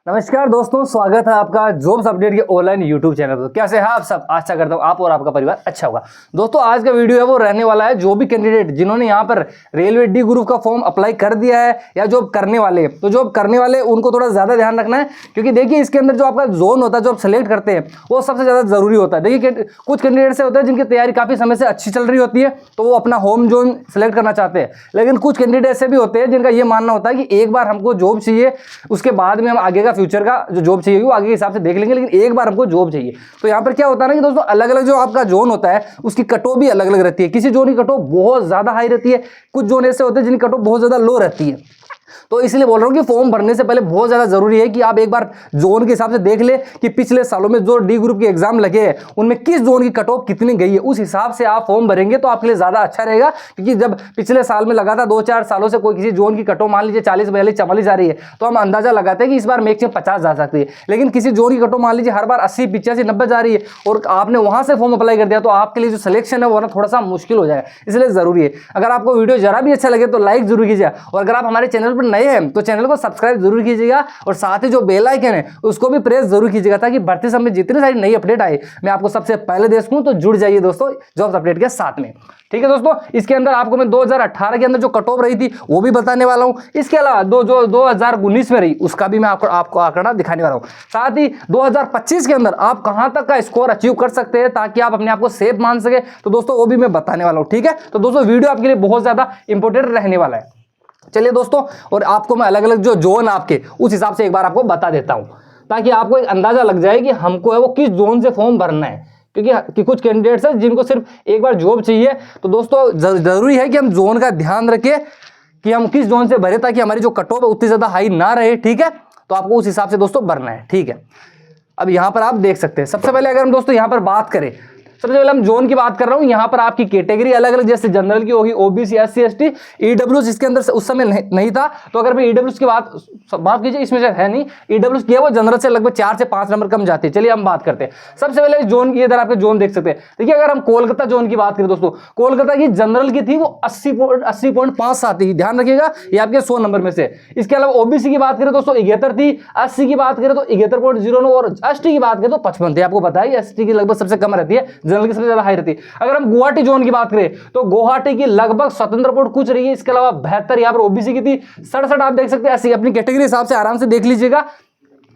नमस्कार दोस्तों, स्वागत है आपका जॉब्स अपडेट के ऑनलाइन यूट्यूब चैनल पर। कैसे हैं आप सब? आशा करता हूँ आप और आपका परिवार अच्छा होगा। दोस्तों आज का वीडियो है वो रहने वाला है जो भी कैंडिडेट जिन्होंने यहाँ पर रेलवे डी ग्रुप का फॉर्म अप्लाई कर दिया है या जॉब करने वाले, तो जॉब करने वाले उनको थोड़ा ज़्यादा ध्यान रखना है, क्योंकि देखिए इसके अंदर जो आपका जोन होता है जो आप सेलेक्ट करते हैं वो सबसे ज़्यादा जरूरी होता है। देखिए कुछ कैंडिडेट से होता है जिनकी तैयारी काफ़ी समय से अच्छी चल रही होती है तो वो अपना होम जोन सेलेक्ट करना चाहते हैं, लेकिन कुछ कैंडिडेट ऐसे भी होते हैं जिनका ये मानना होता है कि एक बार हमको जॉब चाहिए, उसके बाद में हम आगे का फ्यूचर का जो जॉब चाहिए वो आगे के हिसाब से देख लेंगे, लेकिन एक बार हमको जॉब चाहिए। तो यहाँ पर क्या होता है ना कि दोस्तों अलग अलग जो आपका जोन होता है उसकी कट ऑफ भी अलग अलग रहती है। किसी जोन की कट ऑफ बहुत ज़्यादा हाई रहती है, कुछ जोन ऐसे होते हैं जिनकी कट ऑफ बहुत ज़्यादा लो रहती है। तो इसलिए बोल रहा हूँ कि फॉर्म भरने से पहले बहुत ज़्यादा जरूरी है कि आप एक बार जोन के हिसाब से देख ले कि पिछले सालों में जो डी ग्रुप के एग्जाम लगे हैं उनमें किस जोन की कट ऑफ कितनी गई है, उस हिसाब से आप फॉर्म भरेंगे तो आपके लिए ज़्यादा अच्छा रहेगा। क्योंकि जब पिछले साल में लगातार 2-4 सालों से कोई किसी जोन की कट ऑफ मान लीजिए 40, 42, 44 जा रही है तो हम अंदाजा लगाते हैं कि इस बार मैक्सिमम 50 जा सकती है, लेकिन किसी जोन की कट ऑफ मान लीजिए हर बार 80, 85, 90 जा रही है और आपने वहां से फॉर्म अप्लाई कर दिया तो आपके लिए जो सिलेक्शन है वो ना थोड़ा सा मुश्किल हो जाएगा। इसलिए जरूरी है अगर आपको वीडियो जरा भी अच्छा लगे तो लाइक जरूर कीजिएगा, और अगर आप हमारे चैनल पर नए हैं तो चैनल को सब्सक्राइब जरूर कीजिएगा और साथ ही जो बेल आइकन है उसको भी प्रेस जरूर कीजिएगा ताकि बढ़ते समय जितनी सारी नई अपडेट आए मैं आपको सबसे पहले दे सकूं। तो जुड़ जाइए दोस्तों जॉब्स अपडेट के साथ में, ठीक है दोस्तों। इसके अंदर आपको मैं 2018 के अंदर जो कट ऑफ रही थी वो भी बताने वाला हूं, इसके अलावा जो 2019 में रही उसका भी मैं आपको आंकड़ा दिखाने वाला हूं। साथ ही 2025 के अंदर आप कहां तक का स्कोर अचीव कर सकते हैं ताकि आप अपने आप को सेफ मान सके, तो दोस्तों वो भी मैं बताने वाला हूं, ठीक है। तो दोस्तों वीडियो आपके लिए बहुत ज्यादा इंपॉर्टेंट रहने वाला है। चलिए दोस्तों, और आपको मैं अलग अलग जो जोन आपके उस हिसाब से एक बार आपको बता देता हूं ताकि आपको एक अंदाजा लग जाए कि हमको है वो किस जोन से फॉर्म भरना है, क्योंकि कुछ कैंडिडेट्स हैं जिनको सिर्फ एक बार जॉब चाहिए। तो दोस्तों जरूरी है कि हम जोन का ध्यान रखें कि हम किस जोन से भरे ताकि हमारी जो कट ऑफ है उतनी ज्यादा हाई ना रहे, ठीक है। तो आपको उस हिसाब से दोस्तों भरना है, ठीक है। अब यहाँ पर आप देख सकते हैं सबसे पहले अगर हम दोस्तों यहाँ पर बात करें, सबसे पहले हम जोन की बात कर रहा हूं। यहाँ पर आपकी कैटेगरी अलग अलग, जैसे जनरल की होगी, ओबीसी, एससी, एसटी, ईडब्ल्यूएस इसके अंदर उस समय नहीं था। तो अगर मैं ईडब्ल्यूएस की बात कीजिए, इसमें है नहीं, ईडब्ल्यूएस की है वो जनरल से लगभग 4 से 5 नंबर कम जाती है। चलिए हम बात करते हैं सबसे पहले जोन की। इधर आपके जोन देख सकते हैं। देखिए अगर हम कोलकाता जोन की बात करें दोस्तों, कोलकाता की जनरल की थी वो 80.5 आती थी, ध्यान रखिएगा ये आपके 100 नंबर में से। इसके अलावा ओबीसी की बात करें दोस्तों 71 थी, एससी की बात करें तो 71.09 और एसटी की बात करें तो 55 थी। आपको पता है एसटी की लगभग सबसे कम रहती है, जनरल की सबसे ज्यादा हाई रहती है। अगर हम गुवाहाटी जोन की बात करें तो गुवाहाटी की लगभग स्वतंत्र बोर्ड कुछ रही है। इसके अलावा 72 यहां पर ओबीसी की थी, 67 आप देख सकते हैं। ऐसी अपनी कैटेगरी हिसाब से आराम से देख लीजिएगा।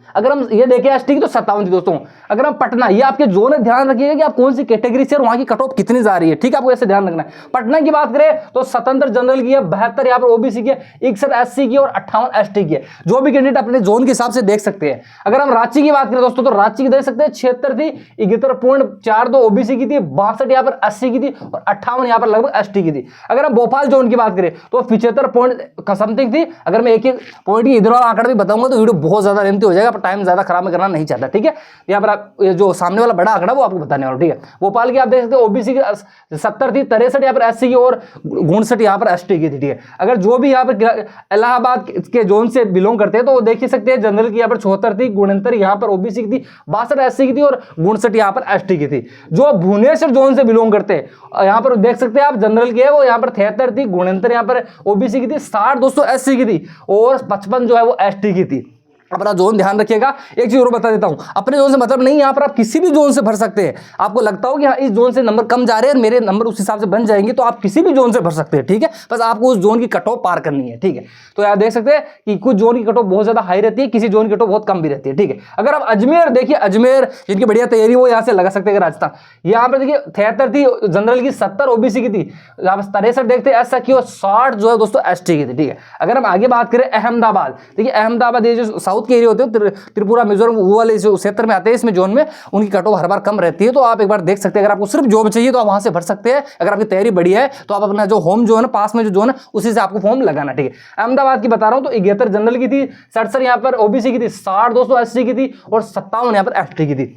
अगर हम ये देखें एसटी की तो 57 थी दोस्तों। अगर हम पटना, ये आपके जोन है, ध्यान रखिएगा कि आप कौन सी कैटेगरी से और वहां की कट ऑफ कितनी जा रही है, ठीक है। आपको ऐसे ध्यान रखना है। पटना की बात करें तो 77 जनरल की है, 72 यहाँ पर ओबीसी की है, 61 एससी की और 58 एसटी की है। जो भी कैंडिडेट अपने जोन के हिसाब से देख सकते हैं। अगर हम रांची की बात करें दोस्तों तो रांची की देख सकते हैं 76 थी, 71.42 ओबीसी की थी, 62 यहाँ पर एससी की थी और 58 यहाँ पर लगभग एसटी की थी। अगर हम भोपाल जोन की बात करें तो 75 पॉइंट समथिंग थी। अगर मैं एक एक पॉइंट इधर वाला आंकड़ा भी बताऊंगा तो वीडियो बहुत ज्यादा लेंथी हो जाएगा, पर टाइम ज्यादा खराब करना नहीं चाहता, ठीक है। यहाँ पर आप जो सामने वाला बड़ा आंकड़ा वो आपको बताने वाला, ठीक है। भोपाल की आप देख सकते हो ओबीसी की 70 थी, 63 यहाँ पर एससी की और 59 यहाँ पर एसटी की थी, ठीक है। अगर जो भी यहाँ पर इलाहाबाद के जोन से बिलोंग करते हैं तो वो देख ही सकते हैं। जनरल की यहाँ पर 74 थी, 69 यहाँ पर ओबीसी की थी, 62 एससी की थी और 59 यहाँ पर एसटी की थी। जो भुवनेश्वर जोन से बिलोंग करते हैं यहाँ पर देख सकते हैं आप, जनरल की है वो यहाँ पर 73 थी, 69 यहाँ पर ओबीसी की थी, 60 दोस्तों एससी की थी और 55 जो है वो एसटी की थी। अपना जोन ध्यान रखिएगा। एक चीज और बता देता हूं, अपने जोन से मतलब नहीं, यहाँ पर आप किसी भी जोन से भर सकते हैं। आपको लगता हो कि हाँ इस जोन से नंबर कम जा रहे हैं, मेरे नंबर उस हिसाब से बन जाएंगे, तो आप किसी भी जोन से भर सकते हैं, ठीक है। बस आपको उस जोन की कट ऑफ पार करनी है, ठीक है। तो आप देख सकते हैं कि कुछ जोन की कट ऑफ बहुत ज्यादा हाई रहती है, किसी जोन की कट ऑफ बहुत कम भी रहती है, ठीक है। अगर आप अजमेर देखिए, अजमेर जिनकी बढ़िया तैयारी वो यहाँ से लगा सकते हैं। राजस्थान यहाँ पर देखिए 73 थी जनरल की, 70 ओबीसी की थी, यहाँ पर 63 देखते हैं एससी की और 60 जो है दोस्तों एसटी की थी, ठीक है। अगर हम आगे बात करें अहमदाबाद, देखिए अहमदाबाद ये जो साउथ के एरिया होते हैं, त्रिपुरा, मिजोरम, वो वाले जो क्षेत्र में आते हैं, इसमें जोन में उनकी कट ऑफ हर बार कम रहती है। तो आप एक बार देख सकते हैं। अगर आपको सिर्फ जॉब चाहिए तो आप वहां से भर सकते हैं। अगर आपकी तैयारी बढ़िया है तो आप अपना जो होम जो है ना, पास में जो जोन है उसी से आपको फॉर्म लगाना, ठीक है। अहमदाबाद की बता रहा हूं तो 71 जनरल की थी, 67 यहाँ पर ओबीसी की थी, 60 दोस्तों एससी की थी और 57 यहाँ पर एसटी की थी।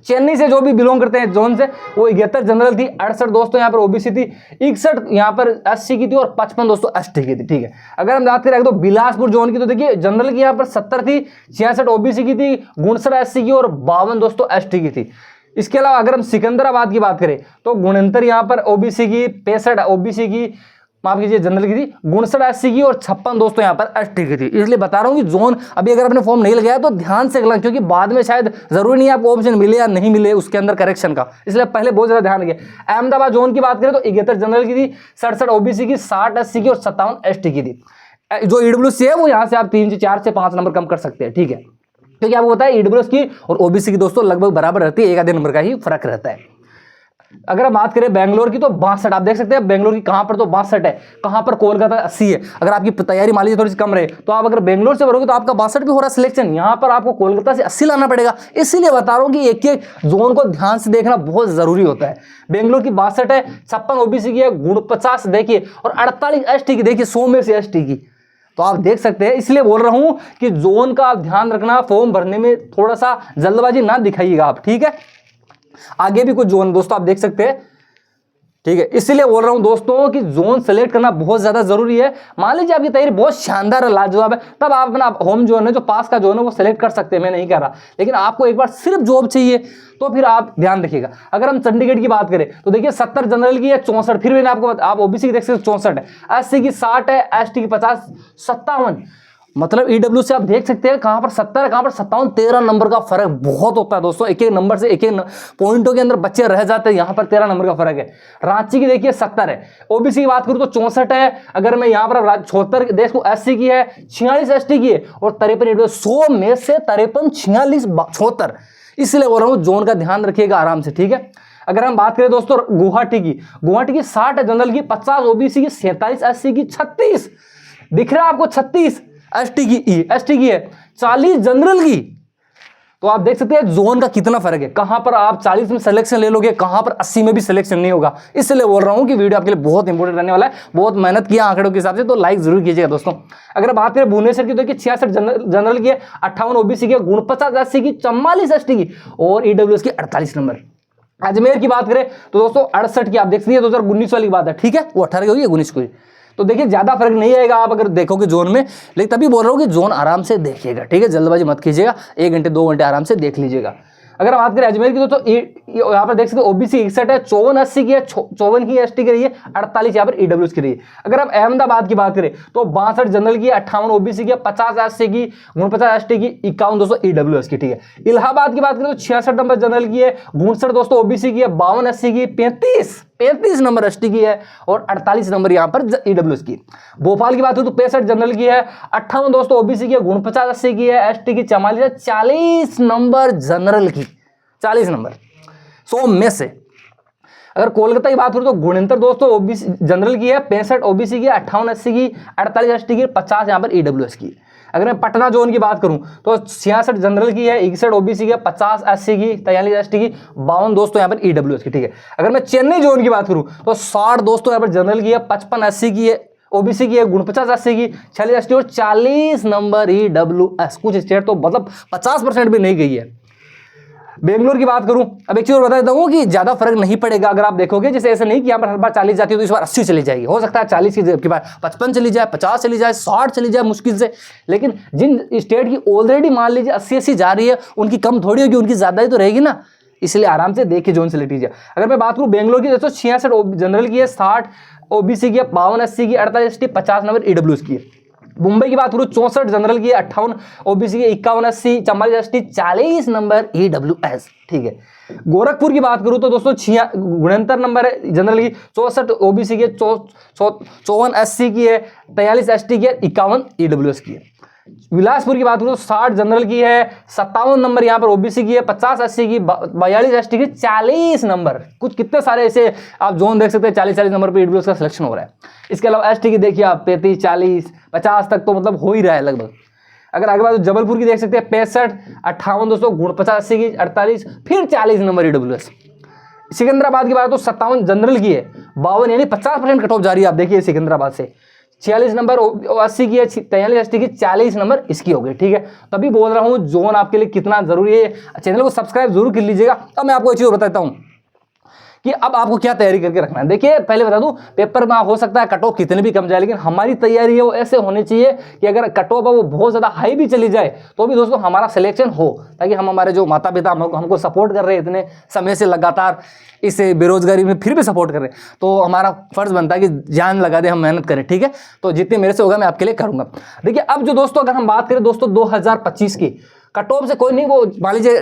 चेन्नई से जो भी बिलोंग करते हैं जोन से वो 71 जनरल थी, 68 दोस्तों यहाँ पर ओबीसी थी, 61 यहाँ पर एससी की थी और 55 दोस्तों एसटी की थी, ठीक है। अगर हम बात करें तो बिलासपुर जोन की तो देखिए जनरल की यहाँ पर 70 थी, 66 ओबीसी की थी, 59 एससी की और 52 दोस्तों एसटी की थी। इसके अलावा अगर हम सिकंदराबाद की बात करें तो 69 यहाँ पर ओबीसी की, 65 ओबीसी की, माफ कीजिए जनरल की थी, 59 एससी की और 56 दोस्तों यहाँ पर एसटी की थी। इसलिए बता रहा हूँ कि जोन अभी अगर आपने फॉर्म नहीं लगाया तो ध्यान से लगाना, क्योंकि बाद में शायद जरूरी नहीं आपको ऑप्शन मिले या नहीं मिले उसके अंदर करेक्शन का, इसलिए पहले बहुत ज्यादा ध्यान रखिए। अहमदाबाद जोन की बात करें तो 71 जनरल की थी, 67 ओबीसी की, 60 एससी की और 57 एसटी की थी। जो ईडब्ल्यूसी है वो यहाँ से आप 3 से 4 से 5 नंबर कम कर सकते हैं, ठीक है, क्योंकि आपको पता है ईडब्ल्यूएस की और ओबीसी की दोस्तों लगभग बराबर रहती है, एक आधे नंबर का ही फर्क रहता है। अगर हम बात करें बेंगलोर की तो 62, आप देख सकते हैं बेंगलोर की कहां पर तो 62 है, कहां पर कोलकाता 80 है। अगर आपकी तैयारी मान लीजिए थोड़ी सी कम रहे तो आप अगर बेंगलोर से भरोगे तो आपका 62 भी हो रहा सिलेक्शन, यहां पर आपको कोलकाता से 80 लाना पड़ेगा। इसीलिए बता रहा हूं कि एक एक जोन को ध्यान से देखना बहुत जरूरी होता है। बेंगलोर की 62 है, 56 ओबीसी की है, 49 देखिए और 48 एसटी की देखिए, 100 में से एसटी की, तो आप देख सकते हैं। इसलिए बोल रहा हूं कि जोन का आप ध्यान रखना, फॉर्म भरने में थोड़ा सा जल्दबाजी ना दिखाइएगा आप, ठीक है। आगे भी कुछ जोन दोस्तों आप देख सकते हैं, ठीक है, इसलिए बोल रहा हूं दोस्तों कि जोन सेलेक्ट करना बहुत ज्यादा जरूरी है। मान लीजिए आपकी तैयारी बहुत शानदार है, लाजवाब है, तब आप अपना होम जोन है जो पास का जोन है वो सेलेक्ट कर सकते हैं, मैं नहीं कह रहा, लेकिन आपको एक बार सिर्फ जॉब चाहिए तो फिर आप ध्यान रखिएगा। अगर हम चंडीगढ़ की बात करें तो देखिए 70 जनरल की है, 64, फिर मैंने आपको, आप ओबीसी की देख सकते 64 है, एससी की 60 है, एसटी की 50, 57, मतलब ईडब्ल्यू से आप देख सकते हैं कहां पर 70 है, कहां पर 57, 13 नंबर का फर्क बहुत होता है दोस्तों। एक एक नंबर से एक एक पॉइंटों के अंदर बच्चे रह जाते हैं, यहां पर 13 नंबर का फर्क है। रांची की देखिए 70 है, ओबीसी की बात करूं तो 64 है, अगर मैं यहां पर 76 देश को एससी की है, 46 एसटी की है और 53 100 में से 53 46 76, इसलिए बोल रहा हूं जोन का ध्यान रखिएगा आराम से, ठीक है। अगर हम बात करें दोस्तों गुवाहाटी की 60 है जनरल की, 50 ओबीसी की, 47 एससी की, 36 दिख रहा है आपको, 36 एसटी की है, 40 जनरल की, तो आप देख सकते हैं जोन का कितना फर्क है। कहां पर आप 40 में सिलेक्शन ले लोगे, कहां पर 80 में भी सिलेक्शन नहीं होगा। इसलिए बोल रहा हूं कि वीडियो आपके लिए बहुत इंपॉर्टेंट रहने वाला है, बहुत मेहनत किया आंकड़ों के हिसाब से, तो लाइक जरूर कीजिएगा दोस्तों। अगर बात करें भुवनेश्वर की तो 66 जनरल की है, 58 ओबीसी की, 49 एससी की, 44 एसटी की और ईडब्ल्यूएस की 48 नंबर। अजमेर की बात करें तो दोस्तों 68 की, आप देख सकते हैं 2019 वाली बात है, ठीक है, वो 18 की होगी 19 को, तो देखिए ज्यादा फर्क नहीं आएगा आप अगर देखोगे जोन में, लेकिन तभी बोल रहा हूं कि जोन आराम से देखिएगा, ठीक है, जल्दबाजी मत कीजिएगा, 1 घंटे 2 घंटे आराम से देख लीजिएगा। अगर हम बात करें अजमेर की तो यहाँ पर देख सकते हैं ओबीसी 61 है, 54 एससी की है, 54 की एसटी की रही है, 48 यहाँ पर ईडब्ल्यूएस की रही है। अगर हम अहमदाबाद की बात करें तो 62 जनरल की है, 58 ओबीसी की है, 50 एससी की, 49 एसटी की, 51 दोस्तों ईडब्ल्यूएस की, ठीक है। इलाहाबाद की बात करें तो 66 नंबर जनरल की है, 62 दोस्तों ओबीसी की है, 52 एससी की, 35 नंबर एसटी की है और 48 नंबर यहां पर ईडब्ल्यूएस की। भोपाल की बात करें तो 65 जनरल की है, 58 दोस्तों ओबीसी की है, 49 एससी की है, एसटी की 44 है, 40 नंबर जनरल की, 40 नंबर 100 में से। अगर कोलकाता की बात करें तो 69 दोस्तों ओबीसी जनरल की है, 65 ओबीसी की है, 58 एससी की, 48 एसटी की, 50 यहां पर ईडब्ल्यूएस की। अगर मैं पटना जोन की बात करूं तो 66 जनरल की है, 61 ओबीसी की है, 50 एससी की, 43 एसटी की, 52 दोस्तों यहां पर ईडब्ल्यूएस की, ठीक है। अगर मैं चेन्नई जोन की बात करूं तो 60 दोस्तों यहां पर जनरल की है, 55 एससी की है, ओबीसी की है, 49 एससी की, 46 एसटी और 40 नंबर ईडब्ल्यूएस। कुछ स्टेट तो मतलब 50% भी नहीं गई है। बेंगलोर की बात करूं, अब एक चीज और बता देता हूं कि ज्यादा फर्क नहीं पड़ेगा अगर आप देखोगे, जैसे ऐसा नहीं कि यहाँ पर हर बार 40 जाती है तो इस बार 80 चली जाएगी, हो सकता है 40 की बार 55 चली जाए, 50 चली जाए, 60 चली जाए मुश्किल से, लेकिन जिन स्टेट की ऑलरेडी मान लीजिए 80 जा रही है उनकी कम थोड़ी होगी, उनकी ज्यादा ही तो रहेगी ना, इसलिए आराम से देखिए जोन सेलेक्ट कीजिए। अगर मैं बात करूं बेंगलोर की दोस्तों 66 जनरल की है, 60 ओबीसी की है, 52 एससी की, 48 एसटी, 50 नंबर ईडब्ल्यूएस की है। मुंबई की बात करूं 64 जनरल की है, 58 ओबीसी की, 51 एससी, 44 एसटी, 40 नंबर ईडब्ल्यूएस, ठीक है। गोरखपुर की बात करूं तो दोस्तों 69 नंबर है जनरल की, 64 ओबीसी की, 54 एससी की है, 43 एसटी की है, 51 ईडब्ल्यूएस की है। बिलासपुर की बात करूं तो 60 जनरल की है, 57 नंबर यहाँ पर ओबीसी की है, 50 एससी की, 42 एसटी की, 40 नंबर। कुछ कितने सारे ऐसे आप जोन देख सकते हैं 40 नंबर पर ईडब्ल्यूएस का सिलेक्शन हो रहा है। इसके अलावा एसटी की देखिए आप 35 40 50 तक तो मतलब हो ही रहा है लगभग। अगर आगे बात जबलपुर की देख सकते हैं 65 58 दोस्तों, 49 एससी की, 48 फिर 40 नंबर ईडब्ल्यूएस। सिकंदराबाद की बात तो 57 जनरल की है, 52 यानी 50% कट ऑफ जा रही है, आप देखिए सिकंदराबाद से। 46 नंबर 80 की है, 43 एसटी की, 40 नंबर इसकी हो गई, ठीक है। तभी बोल रहा हूं जोन आपके लिए कितना जरूरी है, चैनल को सब्सक्राइब जरूर कर लीजिएगा। अब मैं आपको एक चीज बताता हूं कि अब आपको क्या तैयारी करके रखना है। देखिए पहले बता दूं, पेपर में हो सकता है कट ऑफ कितने भी कम जाए, लेकिन हमारी तैयारी है वो ऐसे होनी चाहिए कि अगर कट ऑफ वो बहुत ज़्यादा हाई भी चली जाए तो भी दोस्तों हमारा सिलेक्शन हो, ताकि हम हमारे जो माता पिता हमको सपोर्ट कर रहे हैं इतने समय से लगातार इस बेरोजगारी में फिर भी सपोर्ट कर रहे हैं, तो हमारा फर्ज बनता है कि जान लगा दे, हम मेहनत करें। ठीक है, तो जितने मेरे से होगा मैं आपके लिए करूंगा। देखिए अब जो दोस्तों अगर हम बात करें दोस्तों 2025 की कट ऑफ से कोई नहीं, वो मान लीजिए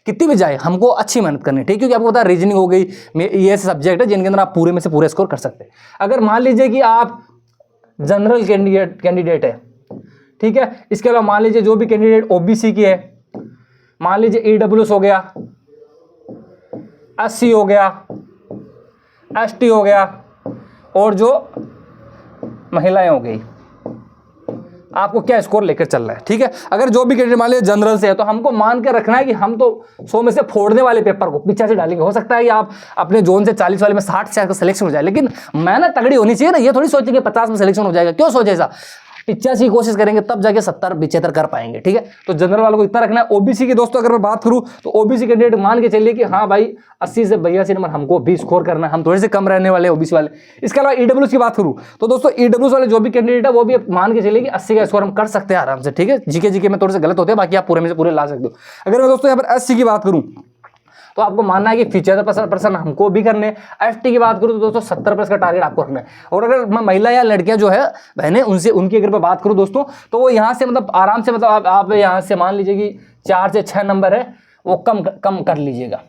कितनी भी जाए, हमको अच्छी मेहनत करनी है। ठीक है, क्योंकि आपको पता है रीजनिंग हो गई, ये ऐसे सब्जेक्ट है जिनके अंदर आप पूरे में से पूरे स्कोर कर सकते हैं। अगर मान लीजिए कि आप जनरल कैंडिडेट है, ठीक है, इसके अलावा मान लीजिए जो भी कैंडिडेट ओबीसी की है, मान लीजिए ईडब्ल्यूएस हो गया, एससी हो गया, एसटी हो गया, और जो महिलाएं हो गई, आपको क्या स्कोर लेकर चल रहा है। ठीक है, अगर जो भी कैंडिडेट मान लीजिए जनरल से है तो हमको मान के रखना है कि हम तो 100 में से फोड़ने वाले पेपर को 85 डालेंगे। हो सकता है कि आप अपने जोन से 40 वाले में 60 से सिलेक्शन हो जाए, लेकिन मेहनत तगड़ी होनी चाहिए ना। ये थोड़ी सोचेंगे 50 में सिलेक्शन हो जाएगा, क्यों सोचे ऐसा, 85 की कोशिश करेंगे तब जाके 70-75 कर पाएंगे। ठीक है, तो जनरल वालों को इतना रखना है। ओबीसी की दोस्तों अगर मैं बात करूं तो ओबीसी कैंडिडेट मान के चलिए कि हाँ भाई 80 से 82 नंबर हमको भी स्कोर करना है, हम थोड़े से कम रहने वाले ओबीसी वाले। इसके अलावा ईडब्ल्यूएस की बात करूं तो दोस्तों ईडब्ल्यूएस वाले जो भी कैंडिडेट है वो भी मान के चलिए कि 80 का स्कोर हम कर सकते हैं आराम से। ठीक है, जीके में थोड़े से गलत होते हैं, बाकी आप पूरे में से पूरे ला सकते हो। अगर मैं दोस्तों यहाँ पर एससी की बात करूं तो आपको मानना है कि 75% हमको भी करने। एसटी की बात करूं तो दोस्तों 70% का टारगेट आपको रखना है। और अगर मैं महिला या लड़कियां जो है बहनें, उनकी अगर मैं बात करूं दोस्तों तो वो यहाँ से मतलब आराम से मतलब आप यहाँ से मान लीजिए कि 4 से 6 नंबर है वो कम कर लीजिएगा।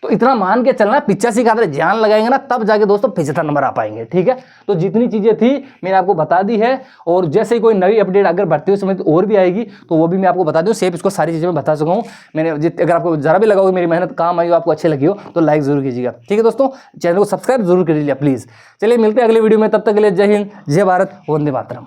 तो इतना मान के चलना, 85 का अगर जान लगाएंगे ना तब जाके दोस्तों 75 नंबर आ पाएंगे। ठीक है, तो जितनी चीज़ें थी मैंने आपको बता दी है, और जैसे ही कोई नई अपडेट अगर बढ़ते हुए समय तो और भी आएगी तो वो भी मैं आपको बता दूँ। सेफ इसको सारी चीज़ें मैं बता सका हूँ मैंने। अगर आपको जरा भी लगा हो मेरी मेहनत काम आई हो, आपको अच्छी लगी हो तो लाइक जरूर कीजिएगा। ठीक है दोस्तों, चैनल को सब्सक्राइब जरूर कर लीजिए प्लीज़। चलिए मिलते हैं अगले वीडियो में, तब तक के लिए जय हिंद, जय भारत, वंदे मातरम।